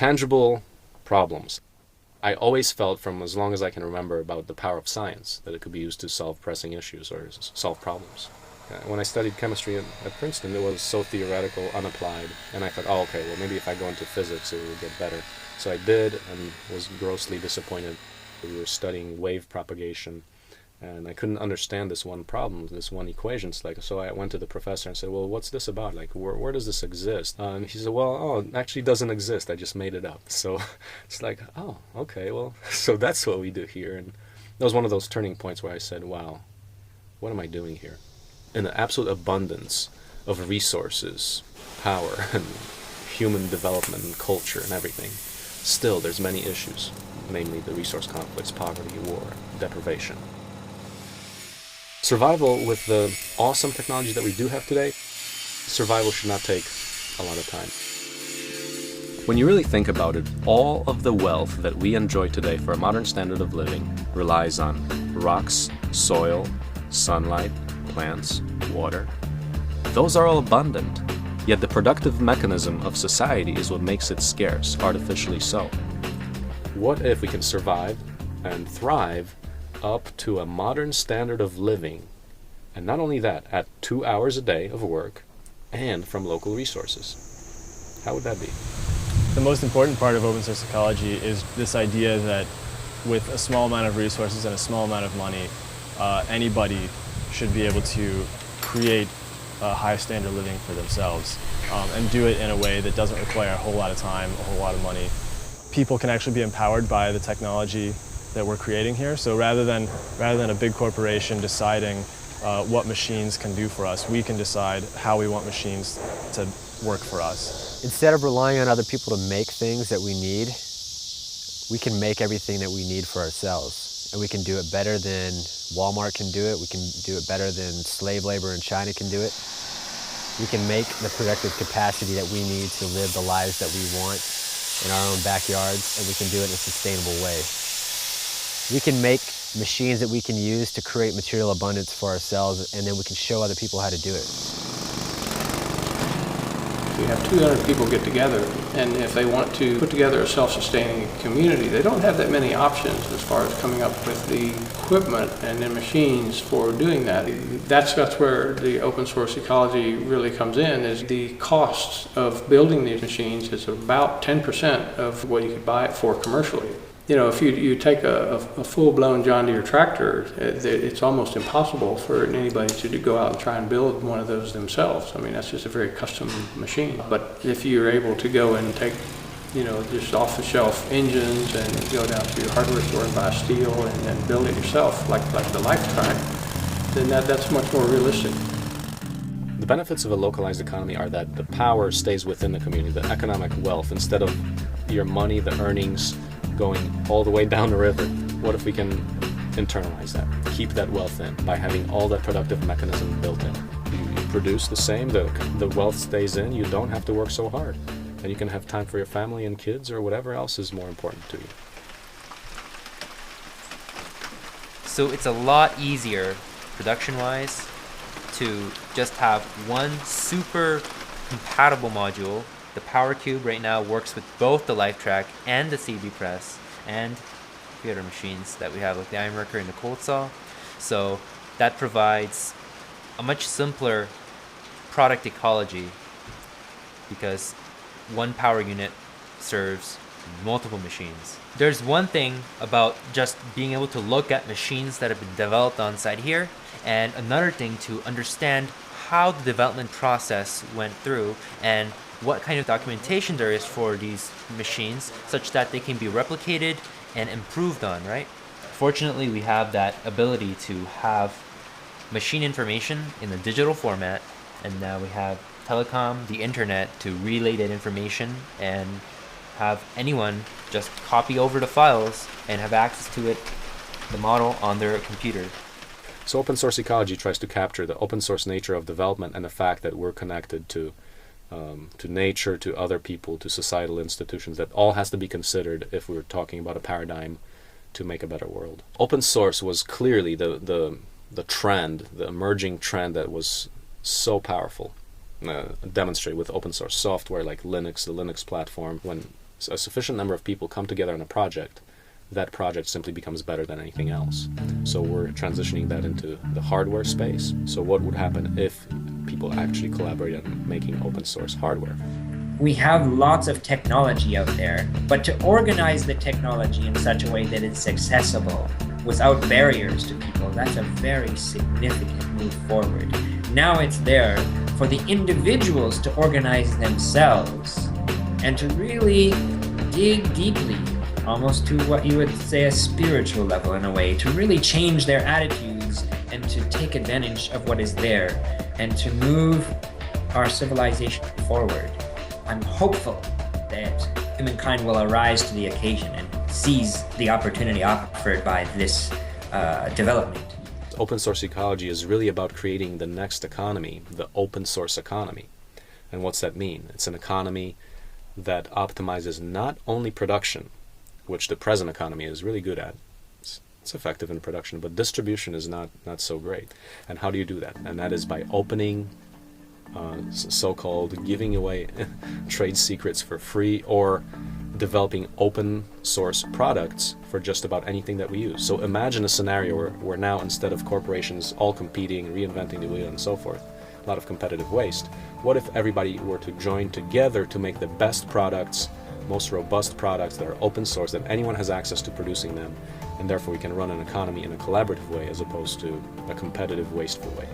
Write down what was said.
tangible problems. I always felt from as long as I can remember about the power of science, that it could be used to solve pressing issues or solve problems. When I studied chemistry at Princeton, it was so theoretical, unapplied, and I thought, oh, okay, well, maybe if I go into physics, it will get better. So I did, and was grossly disappointed. We were studying wave propagation, and I couldn't understand this one problem, this one equation. So I went to the professor and said, well, what's this about? Like, where does this exist? And he said, well, it actually doesn't exist. I just made it up. So it's like, oh, okay, well, so that's what we do here. And that was one of those turning points where I said, wow, what am I doing here? In the absolute abundance of resources, power, and human development and culture and everything, still there's many issues, namely the resource conflicts, poverty, war, deprivation. Survival with the awesome technology that we do have today, survival should not take a lot of time. When you really think about it, all of the wealth that we enjoy today for a modern standard of living relies on rocks, soil, sunlight, plants, water. Those are all abundant, yet the productive mechanism of society is what makes it scarce, artificially so. What if we can survive and thrive up to a modern standard of living, and not only that, at 2 hours a day of work and from local resources? How would that be? The most important part of open source ecology is this idea that with a small amount of resources and a small amount of money, anybody should be able to create a high standard of living for themselves and do it in a way that doesn't require a whole lot of time, a whole lot of money. People can actually be empowered by the technology that we're creating here. So rather than a big corporation deciding what machines can do for us, we can decide how we want machines to work for us. Instead of relying on other people to make things that we need, we can make everything that we need for ourselves. And we can do it better than Walmart can do it. We can do it better than slave labor in China can do it. We can make the productive capacity that we need to live the lives that we want in our own backyards, and we can do it in a sustainable way. We can make machines that we can use to create material abundance for ourselves, and then we can show other people how to do it. We have 200 people get together, and if they want to put together a self-sustaining community, they don't have that many options as far as coming up with the equipment and the machines for doing that. That's where the open source ecology really comes in, is the costs of building these machines is about 10% of what you could buy it for commercially. You know, if you take a full-blown John Deere tractor, it's almost impossible for anybody to go out and try and build one of those themselves. I mean, that's just a very custom machine. But if you're able to go and take, just off-the-shelf engines and go down to your hardware store and buy steel and build it yourself, like the Life Track, then that's much more realistic. The benefits of a localized economy are that the power stays within the community, the economic wealth, instead of your money, the earnings, going all the way down the river. What if we can internalize that, keep that wealth in by having all that productive mechanism built in? You produce the same, the wealth stays in, you don't have to work so hard. And you can have time for your family and kids or whatever else is more important to you. So it's a lot easier, production-wise, to just have one super compatible module. The Power Cube right now works with both the Life Track and the CB Press and the other machines that we have, like the Ironworker and the Cold Saw. So that provides a much simpler product ecology because one power unit serves multiple machines. There's one thing about just being able to look at machines that have been developed on site here, and another thing to understand how the development process went through and what kind of documentation there is for these machines such that they can be replicated and improved on, right? Fortunately, we have that ability to have machine information in a digital format, and now we have telecom, the internet, to relay that information and have anyone just copy over the files and have access to it, the model, on their computer. So open source ecology tries to capture the open source nature of development and the fact that we're connected to nature, to other people, to societal institutions. That all has to be considered if we're talking about a paradigm to make a better world. Open source was clearly the trend, the emerging trend that was so powerful. Demonstrated with open source software like Linux, the Linux platform. When a sufficient number of people come together on a project, that project simply becomes better than anything else. So we're transitioning that into the hardware space. So what would happen if people actually collaborate on making open source hardware? We have lots of technology out there, but to organize the technology in such a way that it's accessible without barriers to people, that's a very significant move forward. Now it's there for the individuals to organize themselves and to really dig deeply, almost to what you would say a spiritual level in a way, to really change their attitudes and to take advantage of what is there and to move our civilization forward. I'm hopeful that humankind will arise to the occasion and seize the opportunity offered by this development. Open source ecology is really about creating the next economy, the open source economy. And what's that mean? It's an economy that optimizes not only production, which the present economy is really good at. It's effective in production, but distribution is not so great. And how do you do that? And that is by opening so-called giving away trade secrets for free, or developing open source products for just about anything that we use. So imagine a scenario where now, instead of corporations all competing, reinventing the wheel and so forth, a lot of competitive waste, what if everybody were to join together to make the best products, most robust products that are open source, that anyone has access to producing them, and therefore we can run an economy in a collaborative way as opposed to a competitive, wasteful way.